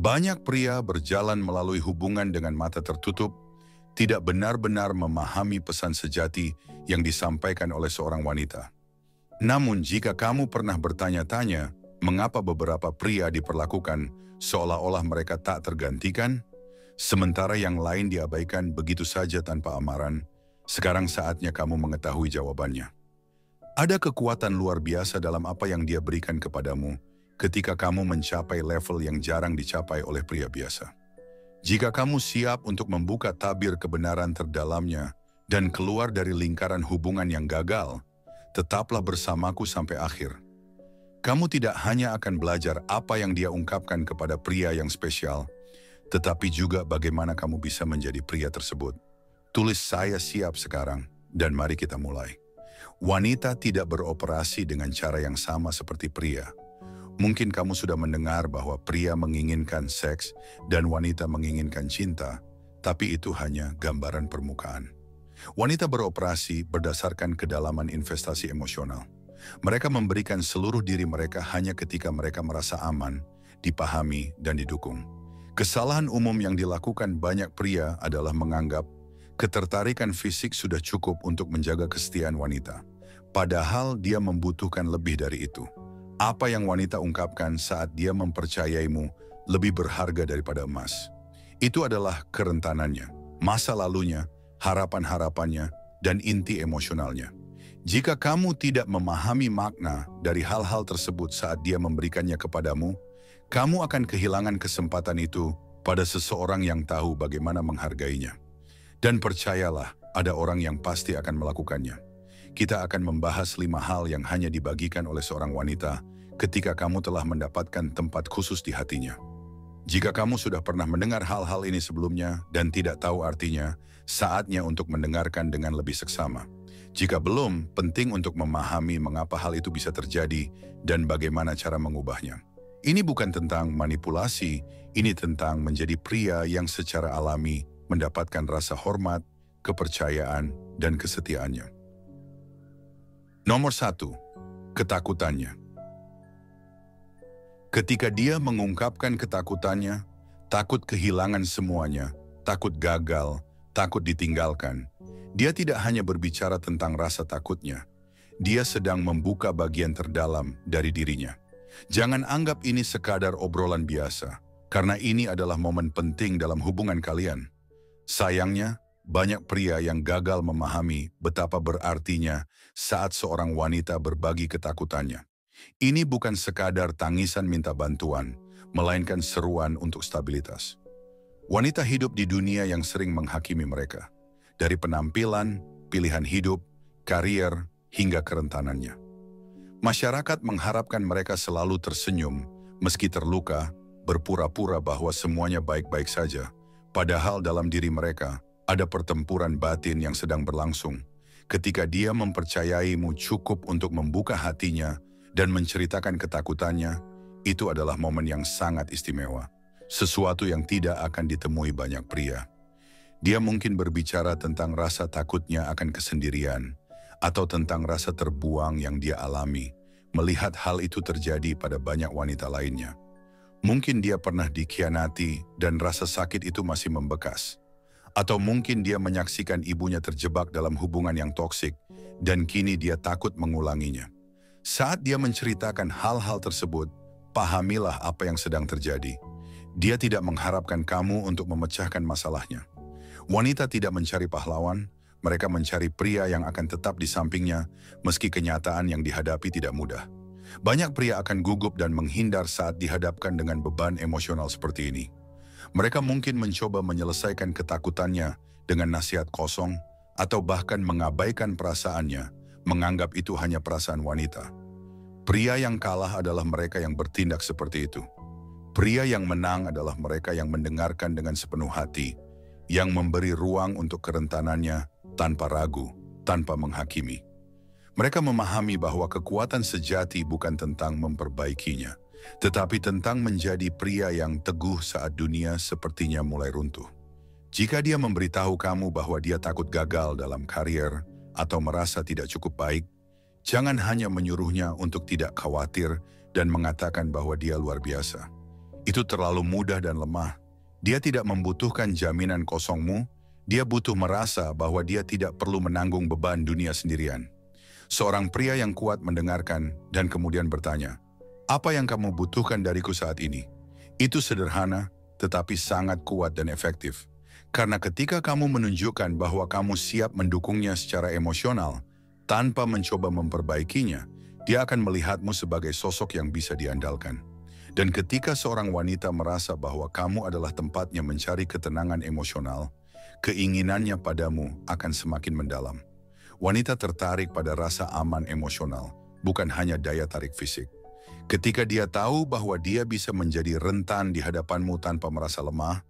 Banyak pria berjalan melalui hubungan dengan mata tertutup, tidak benar-benar memahami pesan sejati yang disampaikan oleh seorang wanita. Namun jika kamu pernah bertanya-tanya, mengapa beberapa pria diperlakukan seolah-olah mereka tak tergantikan, sementara yang lain diabaikan begitu saja tanpa amaran, sekarang saatnya kamu mengetahui jawabannya. Ada kekuatan luar biasa dalam apa yang dia berikan kepadamu ketika kamu mencapai level yang jarang dicapai oleh pria biasa. Jika kamu siap untuk membuka tabir kebenaran terdalamnya dan keluar dari lingkaran hubungan yang gagal, tetaplah bersamaku sampai akhir. Kamu tidak hanya akan belajar apa yang dia ungkapkan kepada pria yang spesial, tetapi juga bagaimana kamu bisa menjadi pria tersebut. Tulis "Saya siap sekarang" dan mari kita mulai. Wanita tidak beroperasi dengan cara yang sama seperti pria. Mungkin kamu sudah mendengar bahwa pria menginginkan seks dan wanita menginginkan cinta, tapi itu hanya gambaran permukaan. Wanita beroperasi berdasarkan kedalaman investasi emosional. Mereka memberikan seluruh diri mereka hanya ketika mereka merasa aman, dipahami, dan didukung. Kesalahan umum yang dilakukan banyak pria adalah menganggap ketertarikan fisik sudah cukup untuk menjaga kesetiaan wanita. Padahal dia membutuhkan lebih dari itu. Apa yang wanita ungkapkan saat dia mempercayaimu lebih berharga daripada emas. Itu adalah kerentanannya, masa lalunya, harapan-harapannya, dan inti emosionalnya. Jika kamu tidak memahami makna dari hal-hal tersebut saat dia memberikannya kepadamu, kamu akan kehilangan kesempatan itu pada seseorang yang tahu bagaimana menghargainya. Dan percayalah, ada orang yang pasti akan melakukannya. Kita akan membahas 5 hal yang hanya dibagikan oleh seorang wanita ketika kamu telah mendapatkan tempat khusus di hatinya. Jika kamu sudah pernah mendengar hal-hal ini sebelumnya dan tidak tahu artinya, saatnya untuk mendengarkan dengan lebih seksama. Jika belum, penting untuk memahami mengapa hal itu bisa terjadi dan bagaimana cara mengubahnya. Ini bukan tentang manipulasi, ini tentang menjadi pria yang secara alami mendapatkan rasa hormat, kepercayaan, dan kesetiaannya. Nomor 1. Ketakutannya. Ketika dia mengungkapkan ketakutannya, takut kehilangan semuanya, takut gagal, takut ditinggalkan, dia tidak hanya berbicara tentang rasa takutnya, dia sedang membuka bagian terdalam dari dirinya. Jangan anggap ini sekadar obrolan biasa, karena ini adalah momen penting dalam hubungan kalian. Sayangnya, banyak pria yang gagal memahami betapa berartinya saat seorang wanita berbagi ketakutannya. Ini bukan sekadar tangisan minta bantuan, melainkan seruan untuk stabilitas. Wanita hidup di dunia yang sering menghakimi mereka, dari penampilan, pilihan hidup, karier, hingga kerentanannya. Masyarakat mengharapkan mereka selalu tersenyum, meski terluka, berpura-pura bahwa semuanya baik-baik saja, padahal dalam diri mereka ada pertempuran batin yang sedang berlangsung. Ketika dia mempercayaimu cukup untuk membuka hatinya dan menceritakan ketakutannya, itu adalah momen yang sangat istimewa. Sesuatu yang tidak akan ditemui banyak pria. Dia mungkin berbicara tentang rasa takutnya akan kesendirian, atau tentang rasa terbuang yang dia alami, melihat hal itu terjadi pada banyak wanita lainnya. Mungkin dia pernah dikhianati dan rasa sakit itu masih membekas. Atau mungkin dia menyaksikan ibunya terjebak dalam hubungan yang toksik dan kini dia takut mengulanginya. Saat dia menceritakan hal-hal tersebut, pahamilah apa yang sedang terjadi. Dia tidak mengharapkan kamu untuk memecahkan masalahnya. Wanita tidak mencari pahlawan, mereka mencari pria yang akan tetap di sampingnya meski kenyataan yang dihadapi tidak mudah. Banyak pria akan gugup dan menghindar saat dihadapkan dengan beban emosional seperti ini. Mereka mungkin mencoba menyelesaikan ketakutannya dengan nasihat kosong atau bahkan mengabaikan perasaannya, menganggap itu hanya perasaan wanita. Pria yang kalah adalah mereka yang bertindak seperti itu. Pria yang menang adalah mereka yang mendengarkan dengan sepenuh hati, yang memberi ruang untuk kerentanannya tanpa ragu, tanpa menghakimi. Mereka memahami bahwa kekuatan sejati bukan tentang memperbaikinya, tetapi tentang menjadi pria yang teguh saat dunia sepertinya mulai runtuh. Jika dia memberitahu kamu bahwa dia takut gagal dalam karier atau merasa tidak cukup baik, jangan hanya menyuruhnya untuk tidak khawatir dan mengatakan bahwa dia luar biasa. Itu terlalu mudah dan lemah. Dia tidak membutuhkan jaminan kosongmu, dia butuh merasa bahwa dia tidak perlu menanggung beban dunia sendirian. Seorang pria yang kuat mendengarkan dan kemudian bertanya, "Apa yang kamu butuhkan dariku saat ini?" Itu sederhana, tetapi sangat kuat dan efektif. Karena ketika kamu menunjukkan bahwa kamu siap mendukungnya secara emosional, tanpa mencoba memperbaikinya, dia akan melihatmu sebagai sosok yang bisa diandalkan. Dan ketika seorang wanita merasa bahwa kamu adalah tempatnya mencari ketenangan emosional, keinginannya padamu akan semakin mendalam. Wanita tertarik pada rasa aman emosional, bukan hanya daya tarik fisik. Ketika dia tahu bahwa dia bisa menjadi rentan di hadapanmu tanpa merasa lemah,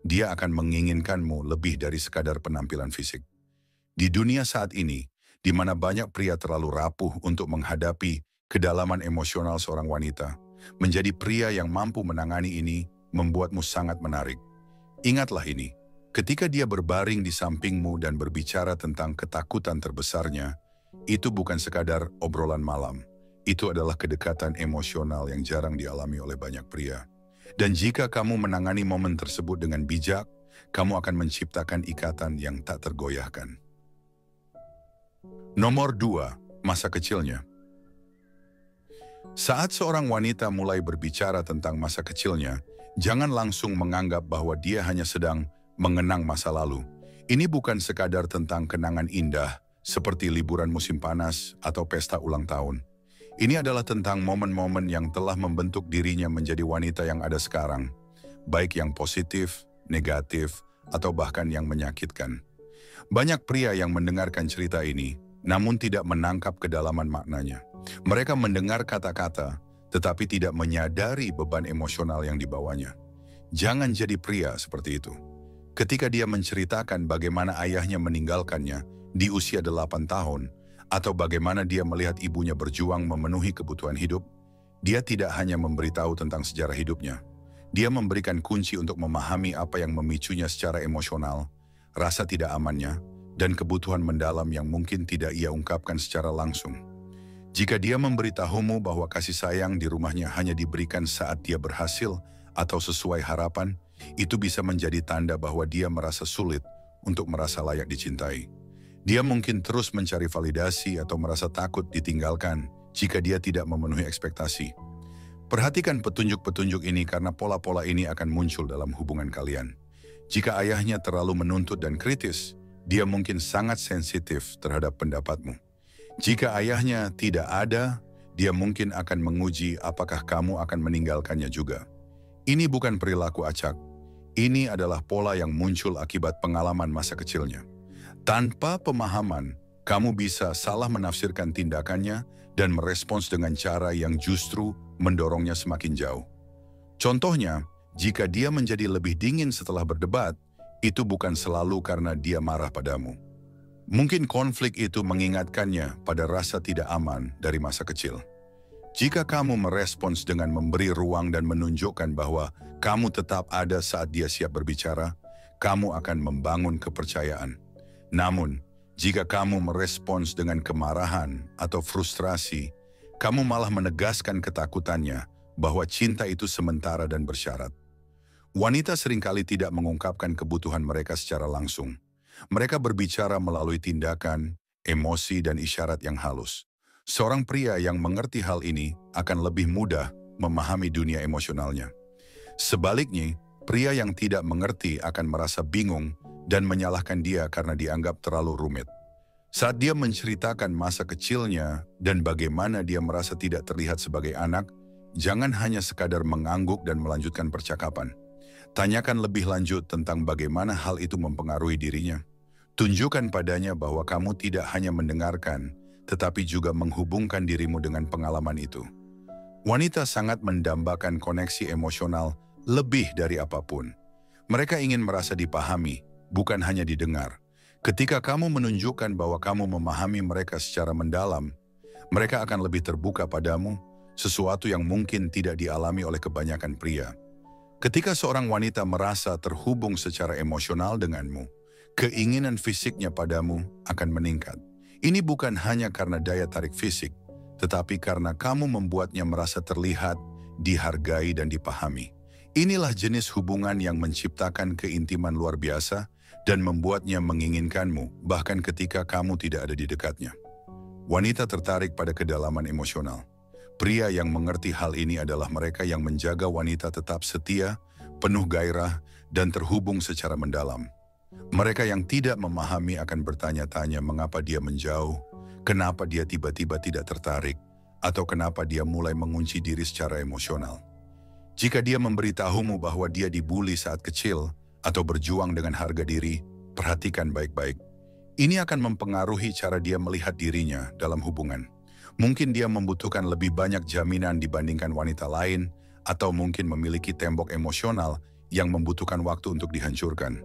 dia akan menginginkanmu lebih dari sekadar penampilan fisik. Di dunia saat ini, di mana banyak pria terlalu rapuh untuk menghadapi kedalaman emosional seorang wanita, menjadi pria yang mampu menangani ini membuatmu sangat menarik. Ingatlah ini, ketika dia berbaring di sampingmu dan berbicara tentang ketakutan terbesarnya, itu bukan sekadar obrolan malam. Itu adalah kedekatan emosional yang jarang dialami oleh banyak pria. Dan jika kamu menangani momen tersebut dengan bijak, kamu akan menciptakan ikatan yang tak tergoyahkan. Nomor 2, masa kecilnya. Saat seorang wanita mulai berbicara tentang masa kecilnya, jangan langsung menganggap bahwa dia hanya sedang mengenang masa lalu. Ini bukan sekadar tentang kenangan indah, seperti liburan musim panas atau pesta ulang tahun. Ini adalah tentang momen-momen yang telah membentuk dirinya menjadi wanita yang ada sekarang, baik yang positif, negatif, atau bahkan yang menyakitkan. Banyak pria yang mendengarkan cerita ini, namun tidak menangkap kedalaman maknanya. Mereka mendengar kata-kata, tetapi tidak menyadari beban emosional yang dibawanya. Jangan jadi pria seperti itu. Ketika dia menceritakan bagaimana ayahnya meninggalkannya di usia 8 tahun, atau bagaimana dia melihat ibunya berjuang memenuhi kebutuhan hidup, dia tidak hanya memberitahu tentang sejarah hidupnya. Dia memberikan kunci untuk memahami apa yang memicunya secara emosional, rasa tidak amannya, dan kebutuhan mendalam yang mungkin tidak ia ungkapkan secara langsung. Jika dia memberitahumu bahwa kasih sayang di rumahnya hanya diberikan saat dia berhasil atau sesuai harapan, itu bisa menjadi tanda bahwa dia merasa sulit untuk merasa layak dicintai. Dia mungkin terus mencari validasi atau merasa takut ditinggalkan jika dia tidak memenuhi ekspektasi. Perhatikan petunjuk-petunjuk ini karena pola-pola ini akan muncul dalam hubungan kalian. Jika ayahnya terlalu menuntut dan kritis, dia mungkin sangat sensitif terhadap pendapatmu. Jika ayahnya tidak ada, dia mungkin akan menguji apakah kamu akan meninggalkannya juga. Ini bukan perilaku acak. Ini adalah pola yang muncul akibat pengalaman masa kecilnya. Tanpa pemahaman, kamu bisa salah menafsirkan tindakannya dan merespons dengan cara yang justru mendorongnya semakin jauh. Contohnya, jika dia menjadi lebih dingin setelah berdebat, itu bukan selalu karena dia marah padamu. Mungkin konflik itu mengingatkannya pada rasa tidak aman dari masa kecil. Jika kamu merespons dengan memberi ruang dan menunjukkan bahwa kamu tetap ada saat dia siap berbicara, kamu akan membangun kepercayaan. Namun, jika kamu merespons dengan kemarahan atau frustrasi, kamu malah menegaskan ketakutannya bahwa cinta itu sementara dan bersyarat. Wanita seringkali tidak mengungkapkan kebutuhan mereka secara langsung. Mereka berbicara melalui tindakan, emosi, dan isyarat yang halus. Seorang pria yang mengerti hal ini akan lebih mudah memahami dunia emosionalnya. Sebaliknya, pria yang tidak mengerti akan merasa bingung dan menyalahkan dia karena dianggap terlalu rumit. Saat dia menceritakan masa kecilnya dan bagaimana dia merasa tidak terlihat sebagai anak, jangan hanya sekadar mengangguk dan melanjutkan percakapan. Tanyakan lebih lanjut tentang bagaimana hal itu mempengaruhi dirinya. Tunjukkan padanya bahwa kamu tidak hanya mendengarkan, tetapi juga menghubungkan dirimu dengan pengalaman itu. Wanita sangat mendambakan koneksi emosional lebih dari apapun. Mereka ingin merasa dipahami, bukan hanya didengar. Ketika kamu menunjukkan bahwa kamu memahami mereka secara mendalam, mereka akan lebih terbuka padamu, sesuatu yang mungkin tidak dialami oleh kebanyakan pria. Ketika seorang wanita merasa terhubung secara emosional denganmu, keinginan fisiknya padamu akan meningkat. Ini bukan hanya karena daya tarik fisik, tetapi karena kamu membuatnya merasa terlihat, dihargai, dan dipahami. Inilah jenis hubungan yang menciptakan keintiman luar biasa dan membuatnya menginginkanmu bahkan ketika kamu tidak ada di dekatnya. Wanita tertarik pada kedalaman emosional. Pria yang mengerti hal ini adalah mereka yang menjaga wanita tetap setia, penuh gairah, dan terhubung secara mendalam. Mereka yang tidak memahami akan bertanya-tanya mengapa dia menjauh, kenapa dia tiba-tiba tidak tertarik, atau kenapa dia mulai mengunci diri secara emosional. Jika dia memberitahumu bahwa dia dibully saat kecil atau berjuang dengan harga diri, perhatikan baik-baik. Ini akan mempengaruhi cara dia melihat dirinya dalam hubungan. Mungkin dia membutuhkan lebih banyak jaminan dibandingkan wanita lain, atau mungkin memiliki tembok emosional yang membutuhkan waktu untuk dihancurkan.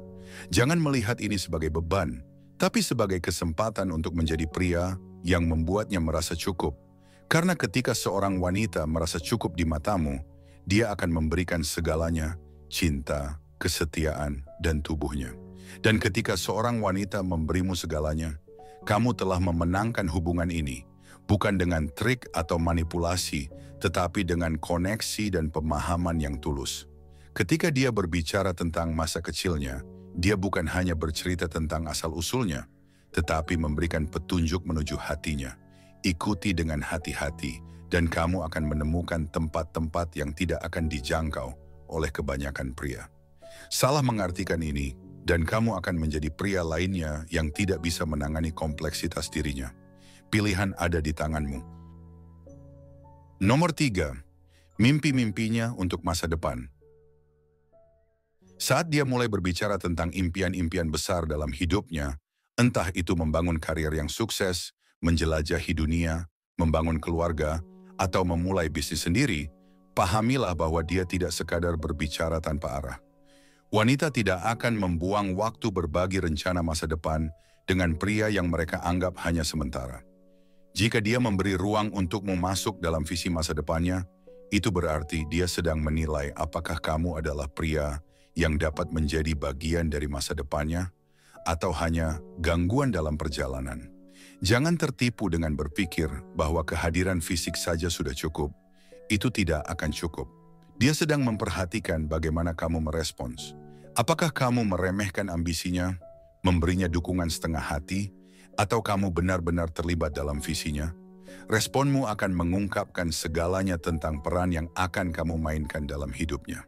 Jangan melihat ini sebagai beban, tapi sebagai kesempatan untuk menjadi pria yang membuatnya merasa cukup. Karena ketika seorang wanita merasa cukup di matamu, dia akan memberikan segalanya, cinta, kesetiaan, dan tubuhnya. Dan ketika seorang wanita memberimu segalanya, kamu telah memenangkan hubungan ini, bukan dengan trik atau manipulasi, tetapi dengan koneksi dan pemahaman yang tulus. Ketika dia berbicara tentang masa kecilnya, dia bukan hanya bercerita tentang asal-usulnya, tetapi memberikan petunjuk menuju hatinya. Ikuti dengan hati-hati, dan kamu akan menemukan tempat-tempat yang tidak akan dijangkau oleh kebanyakan pria. Salah mengartikan ini, dan kamu akan menjadi pria lainnya yang tidak bisa menangani kompleksitas dirinya. Pilihan ada di tanganmu. Nomor 3. Mimpi-mimpinya untuk masa depan. Saat dia mulai berbicara tentang impian-impian besar dalam hidupnya, entah itu membangun karir yang sukses, menjelajahi dunia, membangun keluarga, atau memulai bisnis sendiri, pahamilah bahwa dia tidak sekadar berbicara tanpa arah. Wanita tidak akan membuang waktu berbagi rencana masa depan dengan pria yang mereka anggap hanya sementara. Jika dia memberi ruang untukmu masuk dalam visi masa depannya, itu berarti dia sedang menilai apakah kamu adalah pria yang dapat menjadi bagian dari masa depannya, atau hanya gangguan dalam perjalanan. Jangan tertipu dengan berpikir bahwa kehadiran fisik saja sudah cukup. Itu tidak akan cukup. Dia sedang memperhatikan bagaimana kamu merespons. Apakah kamu meremehkan ambisinya, memberinya dukungan setengah hati, atau kamu benar-benar terlibat dalam visinya? Responmu akan mengungkapkan segalanya tentang peran yang akan kamu mainkan dalam hidupnya.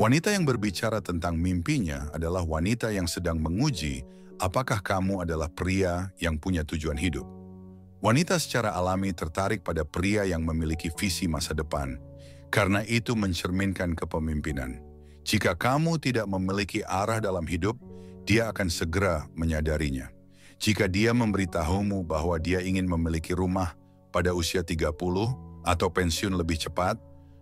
Wanita yang berbicara tentang mimpinya adalah wanita yang sedang menguji apakah kamu adalah pria yang punya tujuan hidup. Wanita secara alami tertarik pada pria yang memiliki visi masa depan, karena itu mencerminkan kepemimpinan. Jika kamu tidak memiliki arah dalam hidup, dia akan segera menyadarinya. Jika dia memberitahumu bahwa dia ingin memiliki rumah pada usia 30 atau pensiun lebih cepat,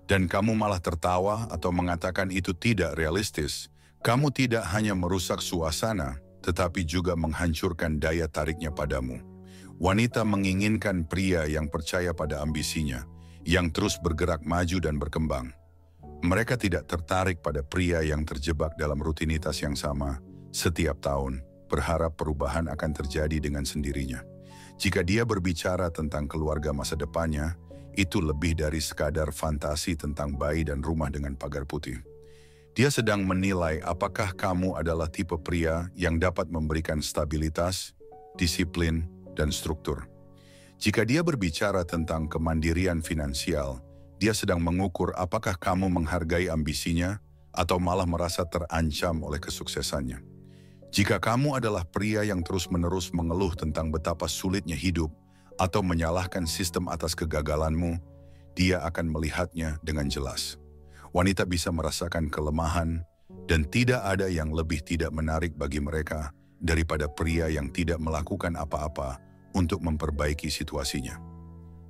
dan kamu malah tertawa atau mengatakan itu tidak realistis, kamu tidak hanya merusak suasana, tetapi juga menghancurkan daya tariknya padamu. Wanita menginginkan pria yang percaya pada ambisinya, yang terus bergerak maju dan berkembang. Mereka tidak tertarik pada pria yang terjebak dalam rutinitas yang sama setiap tahun, berharap perubahan akan terjadi dengan sendirinya. Jika dia berbicara tentang keluarga masa depannya, itu lebih dari sekadar fantasi tentang bayi dan rumah dengan pagar putih. Dia sedang menilai apakah kamu adalah tipe pria yang dapat memberikan stabilitas, disiplin, dan struktur. Jika dia berbicara tentang kemandirian finansial, dia sedang mengukur apakah kamu menghargai ambisinya atau malah merasa terancam oleh kesuksesannya. Jika kamu adalah pria yang terus-menerus mengeluh tentang betapa sulitnya hidup atau menyalahkan sistem atas kegagalanmu, dia akan melihatnya dengan jelas. Wanita bisa merasakan kelemahan, dan tidak ada yang lebih tidak menarik bagi mereka daripada pria yang tidak melakukan apa-apa untuk memperbaiki situasinya.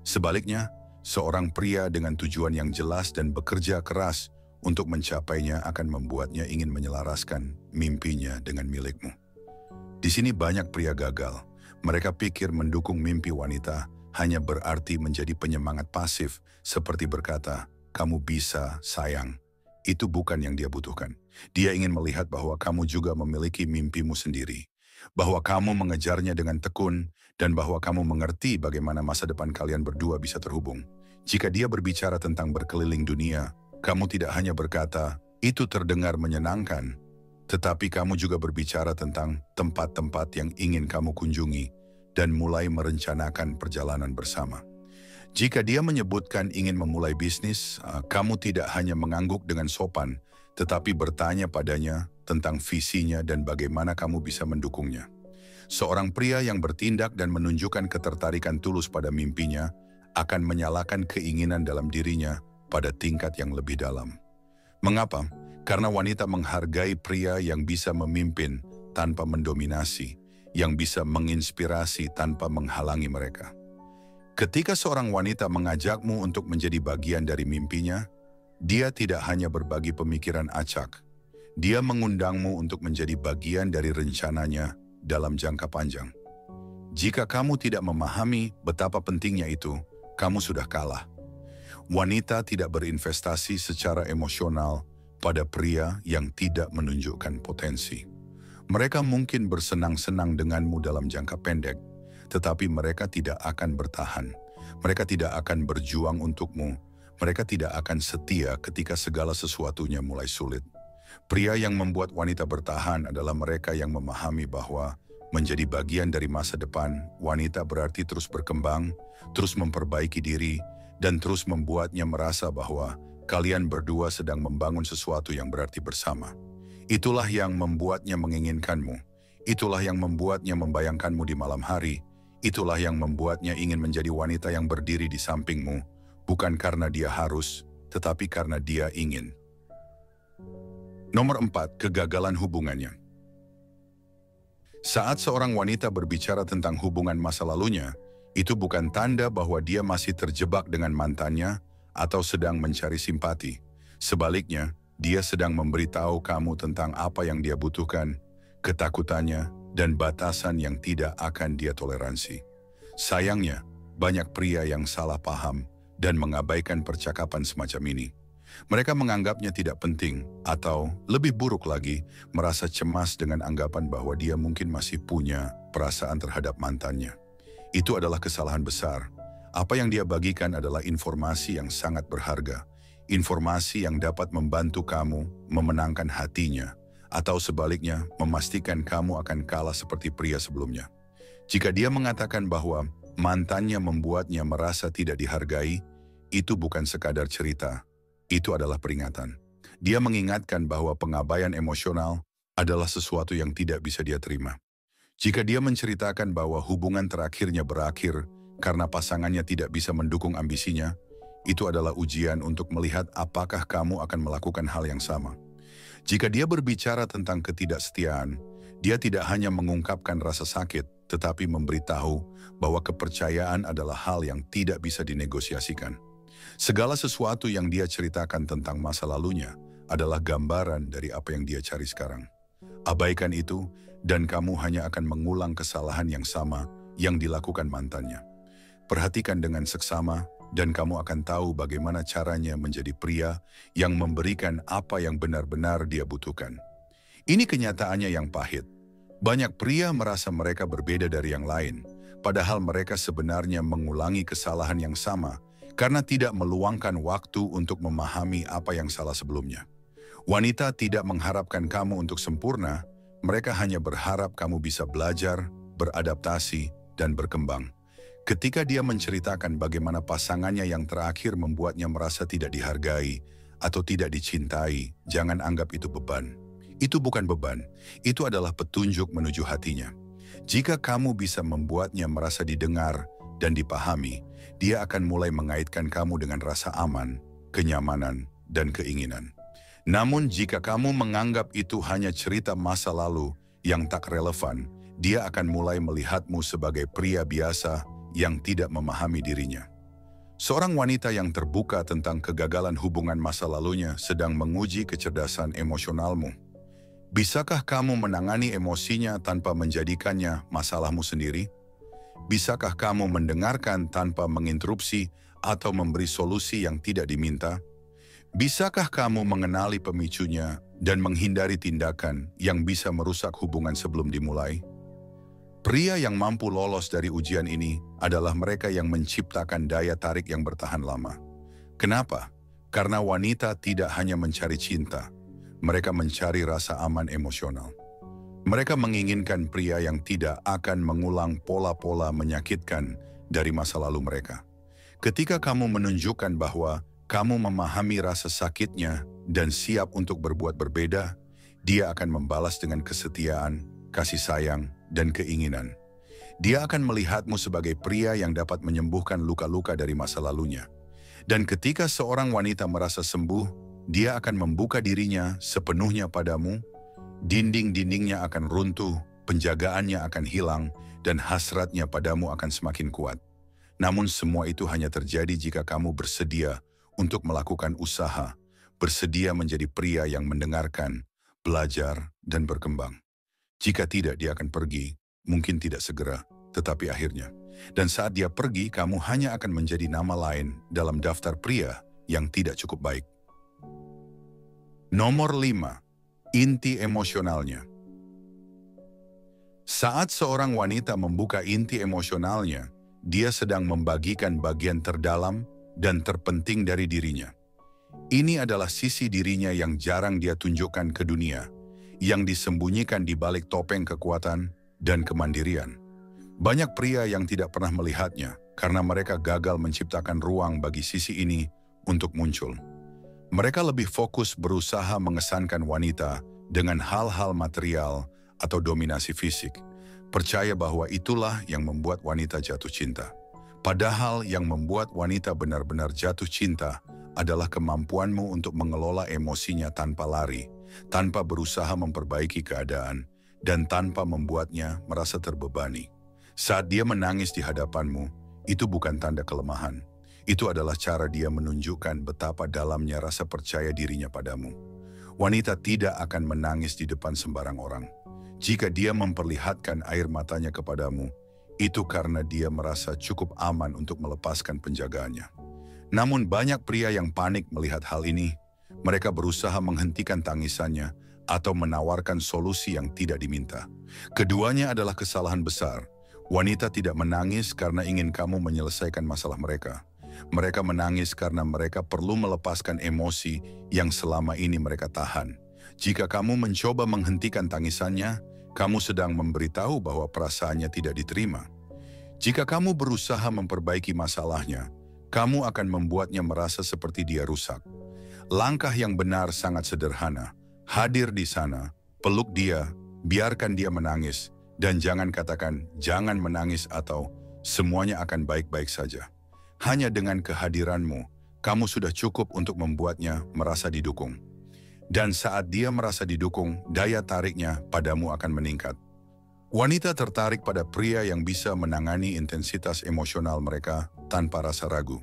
Sebaliknya, seorang pria dengan tujuan yang jelas dan bekerja keras untuk mencapainya akan membuatnya ingin menyelaraskan mimpinya dengan milikmu. Di sini banyak pria gagal. Mereka pikir mendukung mimpi wanita hanya berarti menjadi penyemangat pasif, seperti berkata, "Kamu bisa, sayang." Itu bukan yang dia butuhkan. Dia ingin melihat bahwa kamu juga memiliki mimpimu sendiri, bahwa kamu mengejarnya dengan tekun, dan bahwa kamu mengerti bagaimana masa depan kalian berdua bisa terhubung. Jika dia berbicara tentang berkeliling dunia, kamu tidak hanya berkata, Itu terdengar menyenangkan, tetapi kamu juga berbicara tentang tempat-tempat yang ingin kamu kunjungi dan mulai merencanakan perjalanan bersama. Jika dia menyebutkan ingin memulai bisnis, kamu tidak hanya mengangguk dengan sopan, tetapi bertanya padanya tentang visinya dan bagaimana kamu bisa mendukungnya. Seorang pria yang bertindak dan menunjukkan ketertarikan tulus pada mimpinya akan menyalakan keinginan dalam dirinya pada tingkat yang lebih dalam. Mengapa? Karena wanita menghargai pria yang bisa memimpin tanpa mendominasi, yang bisa menginspirasi tanpa menghalangi mereka. Ketika seorang wanita mengajakmu untuk menjadi bagian dari mimpinya, dia tidak hanya berbagi pemikiran acak. Dia mengundangmu untuk menjadi bagian dari rencananya dalam jangka panjang. Jika kamu tidak memahami betapa pentingnya itu, kamu sudah kalah. Wanita tidak berinvestasi secara emosional pada pria yang tidak menunjukkan potensi. Mereka mungkin bersenang-senang denganmu dalam jangka pendek, tetapi mereka tidak akan bertahan. Mereka tidak akan berjuang untukmu. Mereka tidak akan setia ketika segala sesuatunya mulai sulit. Pria yang membuat wanita bertahan adalah mereka yang memahami bahwa menjadi bagian dari masa depan wanita berarti terus berkembang, terus memperbaiki diri, dan terus membuatnya merasa bahwa kalian berdua sedang membangun sesuatu yang berarti bersama. Itulah yang membuatnya menginginkanmu. Itulah yang membuatnya membayangkanmu di malam hari. Itulah yang membuatnya ingin menjadi wanita yang berdiri di sampingmu, bukan karena dia harus, tetapi karena dia ingin. Nomor 4, kegagalan hubungannya. Saat seorang wanita berbicara tentang hubungan masa lalunya, itu bukan tanda bahwa dia masih terjebak dengan mantannya atau sedang mencari simpati. Sebaliknya, dia sedang memberitahu kamu tentang apa yang dia butuhkan, ketakutannya, dan batasan yang tidak akan dia toleransi. Sayangnya, banyak pria yang salah paham dan mengabaikan percakapan semacam ini. Mereka menganggapnya tidak penting atau, lebih buruk lagi, merasa cemas dengan anggapan bahwa dia mungkin masih punya perasaan terhadap mantannya. Itu adalah kesalahan besar. Apa yang dia bagikan adalah informasi yang sangat berharga. Informasi yang dapat membantu kamu memenangkan hatinya, atau sebaliknya memastikan kamu akan kalah seperti pria sebelumnya. Jika dia mengatakan bahwa mantannya membuatnya merasa tidak dihargai, itu bukan sekadar cerita, itu adalah peringatan. Dia mengingatkan bahwa pengabaian emosional adalah sesuatu yang tidak bisa dia terima. Jika dia menceritakan bahwa hubungan terakhirnya berakhir karena pasangannya tidak bisa mendukung ambisinya, itu adalah ujian untuk melihat apakah kamu akan melakukan hal yang sama. Jika dia berbicara tentang ketidaksetiaan, dia tidak hanya mengungkapkan rasa sakit, tetapi memberitahu bahwa kepercayaan adalah hal yang tidak bisa dinegosiasikan. Segala sesuatu yang dia ceritakan tentang masa lalunya adalah gambaran dari apa yang dia cari sekarang. Abaikan itu, dan kamu hanya akan mengulang kesalahan yang sama yang dilakukan mantannya. Perhatikan dengan seksama, dan kamu akan tahu bagaimana caranya menjadi pria yang memberikan apa yang benar-benar dia butuhkan. Ini kenyataannya yang pahit. Banyak pria merasa mereka berbeda dari yang lain, padahal mereka sebenarnya mengulangi kesalahan yang sama karena tidak meluangkan waktu untuk memahami apa yang salah sebelumnya. Wanita tidak mengharapkan kamu untuk sempurna, mereka hanya berharap kamu bisa belajar, beradaptasi, dan berkembang. Ketika dia menceritakan bagaimana pasangannya yang terakhir membuatnya merasa tidak dihargai atau tidak dicintai, jangan anggap itu beban. Itu bukan beban, itu adalah petunjuk menuju hatinya. Jika kamu bisa membuatnya merasa didengar dan dipahami, dia akan mulai mengaitkan kamu dengan rasa aman, kenyamanan, dan keinginan. Namun jika kamu menganggap itu hanya cerita masa lalu yang tak relevan, dia akan mulai melihatmu sebagai pria biasa yang tidak memahami dirinya. Seorang wanita yang terbuka tentang kegagalan hubungan masa lalunya sedang menguji kecerdasan emosionalmu. Bisakah kamu menangani emosinya tanpa menjadikannya masalahmu sendiri? Bisakah kamu mendengarkan tanpa menginterupsi atau memberi solusi yang tidak diminta? Bisakah kamu mengenali pemicunya dan menghindari tindakan yang bisa merusak hubungan sebelum dimulai? Pria yang mampu lolos dari ujian ini adalah mereka yang menciptakan daya tarik yang bertahan lama. Kenapa? Karena wanita tidak hanya mencari cinta. Mereka mencari rasa aman emosional. Mereka menginginkan pria yang tidak akan mengulang pola-pola menyakitkan dari masa lalu mereka. Ketika kamu menunjukkan bahwa kamu memahami rasa sakitnya dan siap untuk berbuat berbeda, dia akan membalas dengan kesetiaan, kasih sayang, dan keinginan. Dia akan melihatmu sebagai pria yang dapat menyembuhkan luka-luka dari masa lalunya. Dan ketika seorang wanita merasa sembuh, dia akan membuka dirinya sepenuhnya padamu, dinding-dindingnya akan runtuh, penjagaannya akan hilang, dan hasratnya padamu akan semakin kuat. Namun semua itu hanya terjadi jika kamu bersedia untuk melakukan usaha, bersedia menjadi pria yang mendengarkan, belajar, dan berkembang. Jika tidak, dia akan pergi, mungkin tidak segera, tetapi akhirnya. Dan saat dia pergi, kamu hanya akan menjadi nama lain dalam daftar pria yang tidak cukup baik. Nomor 5. Inti emosionalnya. Saat seorang wanita membuka inti emosionalnya, dia sedang membagikan bagian terdalam dan terpenting dari dirinya. Ini adalah sisi dirinya yang jarang dia tunjukkan ke dunia, yang disembunyikan di balik topeng kekuatan dan kemandirian. Banyak pria yang tidak pernah melihatnya karena mereka gagal menciptakan ruang bagi sisi ini untuk muncul. Mereka lebih fokus berusaha mengesankan wanita dengan hal-hal material atau dominasi fisik, percaya bahwa itulah yang membuat wanita jatuh cinta. Padahal yang membuat wanita benar-benar jatuh cinta adalah kemampuanmu untuk mengelola emosinya tanpa lari, tanpa berusaha memperbaiki keadaan, dan tanpa membuatnya merasa terbebani. Saat dia menangis di hadapanmu, itu bukan tanda kelemahan. Itu adalah cara dia menunjukkan betapa dalamnya rasa percaya dirinya padamu. Wanita tidak akan menangis di depan sembarang orang. Jika dia memperlihatkan air matanya kepadamu, itu karena dia merasa cukup aman untuk melepaskan penjagaannya. Namun banyak pria yang panik melihat hal ini. Mereka berusaha menghentikan tangisannya atau menawarkan solusi yang tidak diminta. Keduanya adalah kesalahan besar. Wanita tidak menangis karena ingin kamu menyelesaikan masalah mereka. Mereka menangis karena mereka perlu melepaskan emosi yang selama ini mereka tahan. Jika kamu mencoba menghentikan tangisannya, kamu sedang memberitahu bahwa perasaannya tidak diterima. Jika kamu berusaha memperbaiki masalahnya, kamu akan membuatnya merasa seperti dia rusak. Langkah yang benar sangat sederhana. Hadir di sana, peluk dia, biarkan dia menangis, dan jangan katakan jangan menangis atau semuanya akan baik-baik saja. Hanya dengan kehadiranmu, kamu sudah cukup untuk membuatnya merasa didukung. Dan saat dia merasa didukung, daya tariknya padamu akan meningkat. Wanita tertarik pada pria yang bisa menangani intensitas emosional mereka tanpa rasa ragu.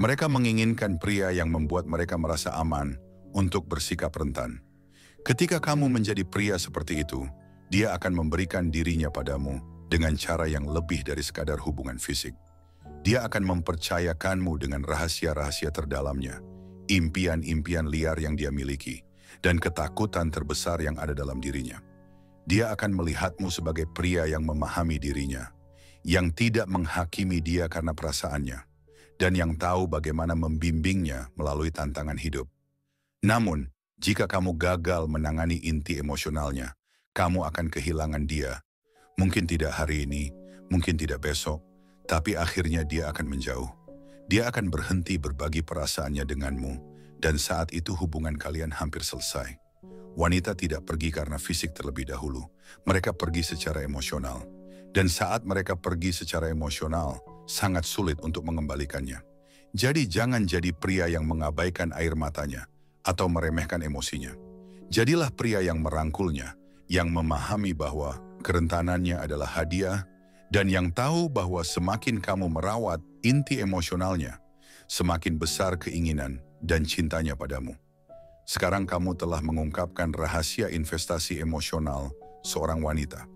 Mereka menginginkan pria yang membuat mereka merasa aman untuk bersikap rentan. Ketika kamu menjadi pria seperti itu, dia akan memberikan dirinya padamu dengan cara yang lebih dari sekadar hubungan fisik. Dia akan mempercayakanmu dengan rahasia-rahasia terdalamnya, impian-impian liar yang dia miliki, dan ketakutan terbesar yang ada dalam dirinya. Dia akan melihatmu sebagai pria yang memahami dirinya, yang tidak menghakimi dia karena perasaannya, dan yang tahu bagaimana membimbingnya melalui tantangan hidup. Namun, jika kamu gagal menangani inti emosionalnya, kamu akan kehilangan dia. Mungkin tidak hari ini, mungkin tidak besok, tapi akhirnya dia akan menjauh. Dia akan berhenti berbagi perasaannya denganmu, dan saat itu hubungan kalian hampir selesai. Wanita tidak pergi karena fisik terlebih dahulu. Mereka pergi secara emosional. Dan saat mereka pergi secara emosional, sangat sulit untuk mengembalikannya. Jadi jangan jadi pria yang mengabaikan air matanya atau meremehkan emosinya. Jadilah pria yang merangkulnya, yang memahami bahwa kerentanannya adalah hadiah, dan yang tahu bahwa semakin kamu merawat inti emosionalnya, semakin besar keinginan dan cintanya padamu. Sekarang kamu telah mengungkapkan rahasia investasi emosional seorang wanita.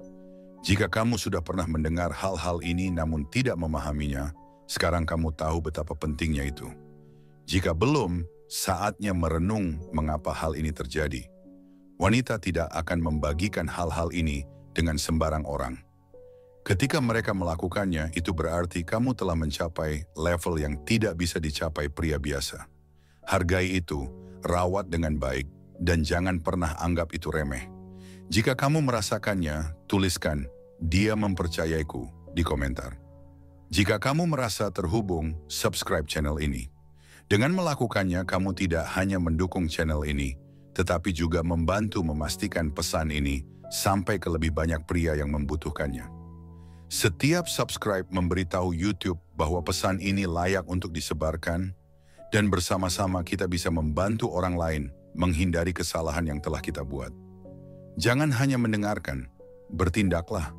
Jika kamu sudah pernah mendengar hal-hal ini namun tidak memahaminya, sekarang kamu tahu betapa pentingnya itu. Jika belum, saatnya merenung mengapa hal ini terjadi. Wanita tidak akan membagikan hal-hal ini dengan sembarang orang. Ketika mereka melakukannya, itu berarti kamu telah mencapai level yang tidak bisa dicapai pria biasa. Hargai itu, rawat dengan baik, dan jangan pernah anggap itu remeh. Jika kamu merasakannya, tuliskan, "Dia mempercayaiku" di komentar. Jika kamu merasa terhubung, subscribe channel ini. Dengan melakukannya, kamu tidak hanya mendukung channel ini, tetapi juga membantu memastikan pesan ini sampai ke lebih banyak pria yang membutuhkannya. Setiap subscribe memberitahu YouTube bahwa pesan ini layak untuk disebarkan, dan bersama-sama kita bisa membantu orang lain menghindari kesalahan yang telah kita buat. Jangan hanya mendengarkan, bertindaklah.